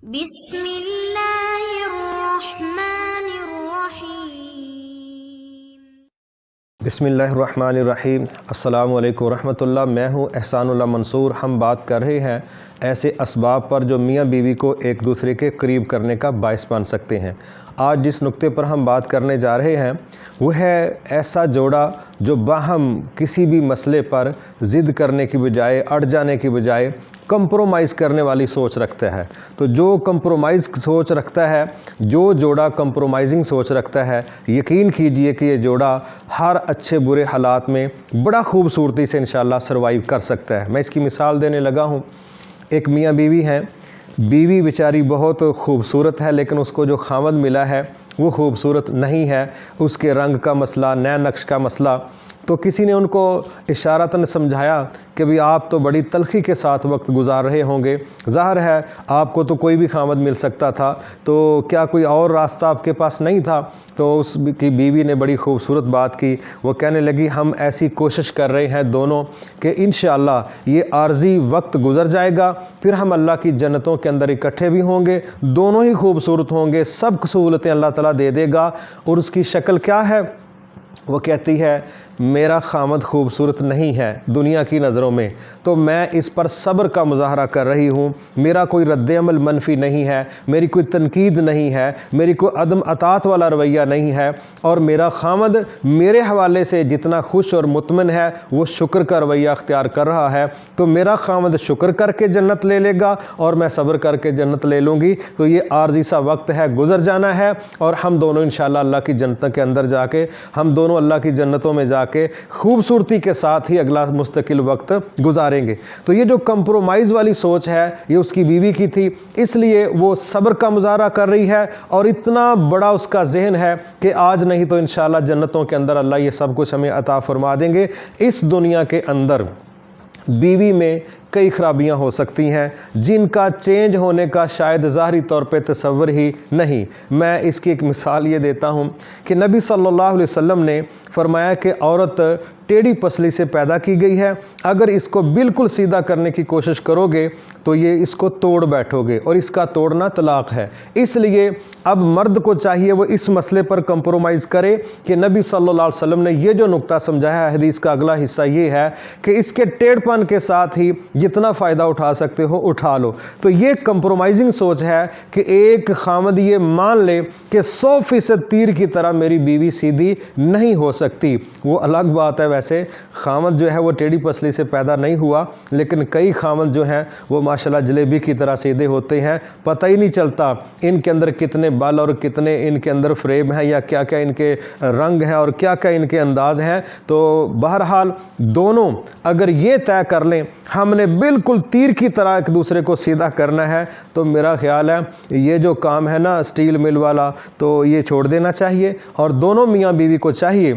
بسم اللہ الرحمن الرحیم۔ بسم اللہ الرحمن الرحیم۔ السلام علیکم ورحمۃ اللہ۔ میں ہوں احسان اللہ منصور۔ ہم بات کر رہے ہیں ایسے اسباب پر جو میاں بیوی کو ایک دوسرے کے قریب کرنے کا باعث بن سکتے ہیں۔ آج جس نقطے پر ہم بات کرنے جا رہے ہیں وہ ہے ایسا جوڑا جو باہم کسی بھی مسئلے پر ضد کرنے کی بجائے، اڑ جانے کی بجائے کمپرومائز کرنے والی سوچ رکھتا ہے۔ تو جو کمپرومائز سوچ رکھتا ہے، جو جوڑا کمپرومائزنگ سوچ رکھتا ہے، یقین کیجئے کہ یہ جوڑا ہر اچھے برے حالات میں بڑا خوبصورتی سے انشاءاللہ سروائیو کر سکتا ہے۔ میں اس کی مثال دینے لگا ہوں۔ ایک میاں بیوی ہیں، بیوی بیچاری بہت خوبصورت ہے لیکن اس کو جو خاوند ملا ہے وہ خوبصورت نہیں ہے۔ اس کے رنگ کا مسئلہ، نئے نقش کا مسئلہ۔ تو کسی نے ان کو اشارتاً سمجھایا کہ بھی آپ تو بڑی تلخی کے ساتھ وقت گزار رہے ہوں گے، ظاہر ہے آپ کو تو کوئی بھی خاوند مل سکتا تھا، تو کیا کوئی اور راستہ آپ کے پاس نہیں تھا؟ تو اس کی بیوی نے بڑی خوبصورت بات کی۔ وہ کہنے لگی ہم ایسی کوشش کر رہے ہیں دونوں کہ انشاءاللہ یہ عارضی وقت گزر جائے گا، پھر ہم اللہ کی جنتوں کے اندر اکٹھے بھی ہوں گے، دونوں ہی خوبصورت ہوں گے، سب سہولتیں اللہ تعالیٰ دے دے گا۔ اور اس کی شکل کیا ہے؟ وہ کہتی ہے میرا خامد خوبصورت نہیں ہے دنیا کی نظروں میں، تو میں اس پر صبر کا مظاہرہ کر رہی ہوں، میرا کوئی رد عمل منفی نہیں ہے، میری کوئی تنقید نہیں ہے، میری کوئی عدم اطاعت والا رویہ نہیں ہے، اور میرا خامد میرے حوالے سے جتنا خوش اور مطمئن ہے وہ شکر کا رویہ اختیار کر رہا ہے، تو میرا خامد شکر کر کے جنت لے لے گا اور میں صبر کر کے جنت لے لوں گی۔ تو یہ عارضی سا وقت ہے، گزر جانا ہے، اور ہم دونوں انشاءاللہ اللہ کی جنتوں کے اندر جا کے، ہم دونوں اللہ کی جنتوں میں جا کے خوبصورتی کے ساتھ ہی اگلا مستقل وقت گزاریں گے۔ تو یہ جو کمپرومائز والی سوچ ہے یہ اس کی بیوی کی تھی، اس لیے وہ صبر کا مظاہرہ کر رہی ہے، اور اتنا بڑا اس کا ذہن ہے کہ آج نہیں تو انشاءاللہ جنتوں کے اندر اللہ یہ سب کچھ ہمیں عطا فرما دیں گے۔ اس دنیا کے اندر بیوی میں کئی خرابیاں ہو سکتی ہیں جن کا چینج ہونے کا شاید ظاہری طور پہ تصور ہی نہیں۔ میں اس کی ایک مثال یہ دیتا ہوں کہ نبی صلی اللہ علیہ وسلم نے فرمایا کہ عورت ٹیڑھی پسلی سے پیدا کی گئی ہے، اگر اس کو بالکل سیدھا کرنے کی کوشش کرو گے تو یہ اس کو توڑ بیٹھو گے، اور اس کا توڑنا طلاق ہے۔ اس لیے اب مرد کو چاہیے وہ اس مسئلے پر کمپرومائز کرے کہ نبی صلی اللہ علیہ وسلم نے یہ جو نقطہ سمجھایا ہے، حدیث کا اگلا حصہ یہ ہے کہ اس کے ٹیڑھ پن کے ساتھ ہی جتنا فائدہ اٹھا سکتے ہو اٹھا لو۔ تو یہ کمپرومائزنگ سوچ ہے کہ ایک خامد یہ مان لے کہ 100% تیر کی طرح میری بیوی سیدھی نہیں ہو سکتی۔ وہ الگ بات ہے، ویسے خامد جو ہے وہ ٹیڑھی پسلی سے پیدا نہیں ہوا، لیکن کئی خامد جو ہیں وہ ماشاءاللہ جلیبی کی طرح سیدھے ہوتے ہیں، پتہ ہی نہیں چلتا ان کے اندر کتنے بال اور کتنے ان کے اندر فریب ہیں، یا کیا کیا ان کے رنگ ہیں اور کیا کیا ان کے انداز ہیں۔ تو بہرحال دونوں اگر یہ طے کر لیں ہم نے بالکل تیر کی طرح ایک دوسرے کو سیدھا کرنا ہے، تو میرا خیال ہے یہ جو کام ہے نا سٹیل مل والا، تو یہ چھوڑ دینا چاہیے، اور دونوں میاں بیوی کو چاہیے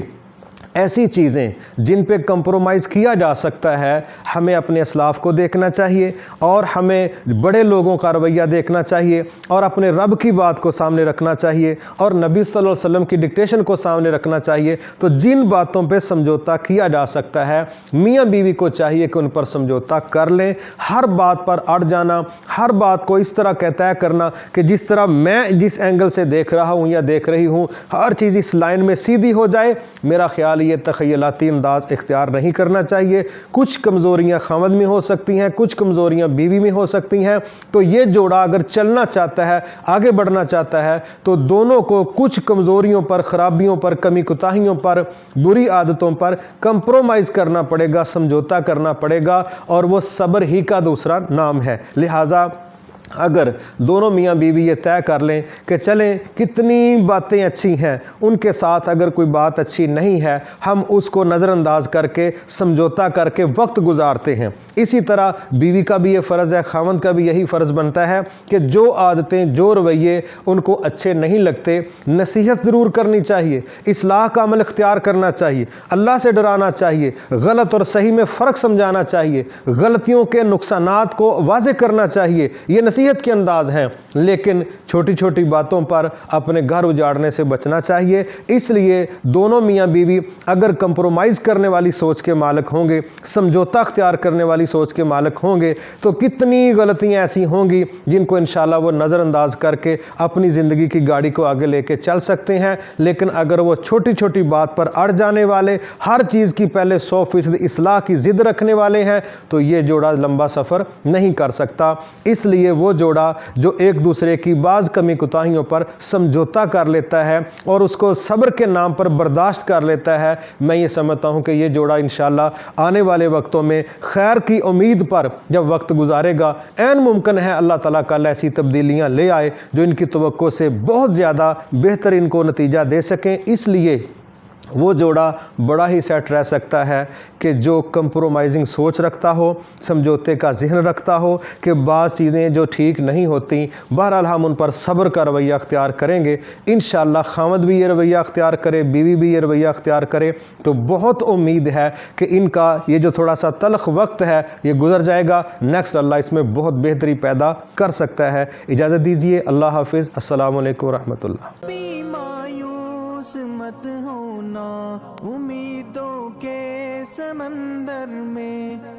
ایسی چیزیں جن پہ کمپرومائز کیا جا سکتا ہے ہمیں اپنے اسلاف کو دیکھنا چاہیے، اور ہمیں بڑے لوگوں کا رویہ دیکھنا چاہیے، اور اپنے رب کی بات کو سامنے رکھنا چاہیے، اور نبی صلی اللہ علیہ وسلم کی ڈکٹیشن کو سامنے رکھنا چاہیے۔ تو جن باتوں پہ سمجھوتا کیا جا سکتا ہے میاں بیوی کو چاہیے کہ ان پر سمجھوتا کر لیں۔ ہر بات پر اڑ جانا، ہر بات کو اس طرح طے کرنا کہ جس طرح میں جس اینگل سے دیکھ رہا ہوں یا دیکھ رہی ہوں ہر چیز اس لائن میں سیدھی ہو جائے، میرا خیال یہ تخیلاتی انداز اختیار نہیں کرنا چاہیے۔ کچھ کمزوریاں خاوند میں ہو سکتی ہیں، کچھ کمزوریاں بیوی میں ہو سکتی ہیں، تو یہ جوڑا اگر چلنا چاہتا ہے، آگے بڑھنا چاہتا ہے، تو دونوں کو کچھ کمزوریوں پر، خرابیوں پر، کمی کوتاہیوں پر، بری عادتوں پر کمپرومائز کرنا پڑے گا، سمجھوتا کرنا پڑے گا، اور وہ صبر ہی کا دوسرا نام ہے۔ لہٰذا اگر دونوں میاں بیوی یہ طے کر لیں کہ چلیں کتنی باتیں اچھی ہیں، ان کے ساتھ اگر کوئی بات اچھی نہیں ہے ہم اس کو نظر انداز کر کے سمجھوتا کر کے وقت گزارتے ہیں۔ اسی طرح بیوی کا بھی یہ فرض ہے، خاوند کا بھی یہی فرض بنتا ہے کہ جو عادتیں، جو رویے ان کو اچھے نہیں لگتے، نصیحت ضرور کرنی چاہیے، اصلاح کا عمل اختیار کرنا چاہیے، اللہ سے ڈرانا چاہیے، غلط اور صحیح میں فرق سمجھانا چاہیے، غلطیوں کے نقصانات کو واضح کرنا چاہیے۔ یہ نصیحت نصیحت کے انداز ہیں، لیکن چھوٹی چھوٹی باتوں پر اپنے گھر اجاڑنے سے بچنا چاہیے۔ اس لیے دونوں میاں بیوی اگر کمپرومائز کرنے والی سوچ کے مالک ہوں گے، سمجھوتا اختیار کرنے والی سوچ کے مالک ہوں گے، تو کتنی غلطیاں ایسی ہوں گی جن کو انشاءاللہ وہ نظر انداز کر کے اپنی زندگی کی گاڑی کو آگے لے کے چل سکتے ہیں۔ لیکن اگر وہ چھوٹی چھوٹی بات پر اڑ جانے والے، ہر چیز کی پہلے 100% اصلاح کی ضد رکھنے والے ہیں، تو یہ جوڑا لمبا سفر نہیں کر سکتا۔ اس لیے وہ جوڑا جو ایک دوسرے کی بعض کمی کوتاہیوں پر سمجھوتا کر لیتا ہے اور اس کو صبر کے نام پر برداشت کر لیتا ہے، میں یہ سمجھتا ہوں کہ یہ جوڑا انشاءاللہ آنے والے وقتوں میں خیر کی امید پر جب وقت گزارے گا، عین ممکن ہے اللہ تعالیٰ کل ایسی تبدیلیاں لے آئے جو ان کی توقع سے بہت زیادہ بہتر ان کو نتیجہ دے سکیں۔ اس لیے وہ جوڑا بڑا ہی سیٹ رہ سکتا ہے کہ جو کمپرومائزنگ سوچ رکھتا ہو، سمجھوتے کا ذہن رکھتا ہو کہ بعض چیزیں جو ٹھیک نہیں ہوتی، بہرحال ہم ان پر صبر کا رویہ اختیار کریں گے۔ انشاءاللہ خامد بھی یہ رویہ اختیار کرے، بیوی بھی یہ رویہ اختیار کرے، تو بہت امید ہے کہ ان کا یہ جو تھوڑا سا تلخ وقت ہے یہ گزر جائے گا۔ نیکسٹ اللہ اس میں بہت بہتری پیدا کر سکتا ہے۔ اجازت دیجیے، اللہ حافظ، السلام علیکم ورحمۃ اللہ۔ مت ہونا امیدوں کے سمندر میں۔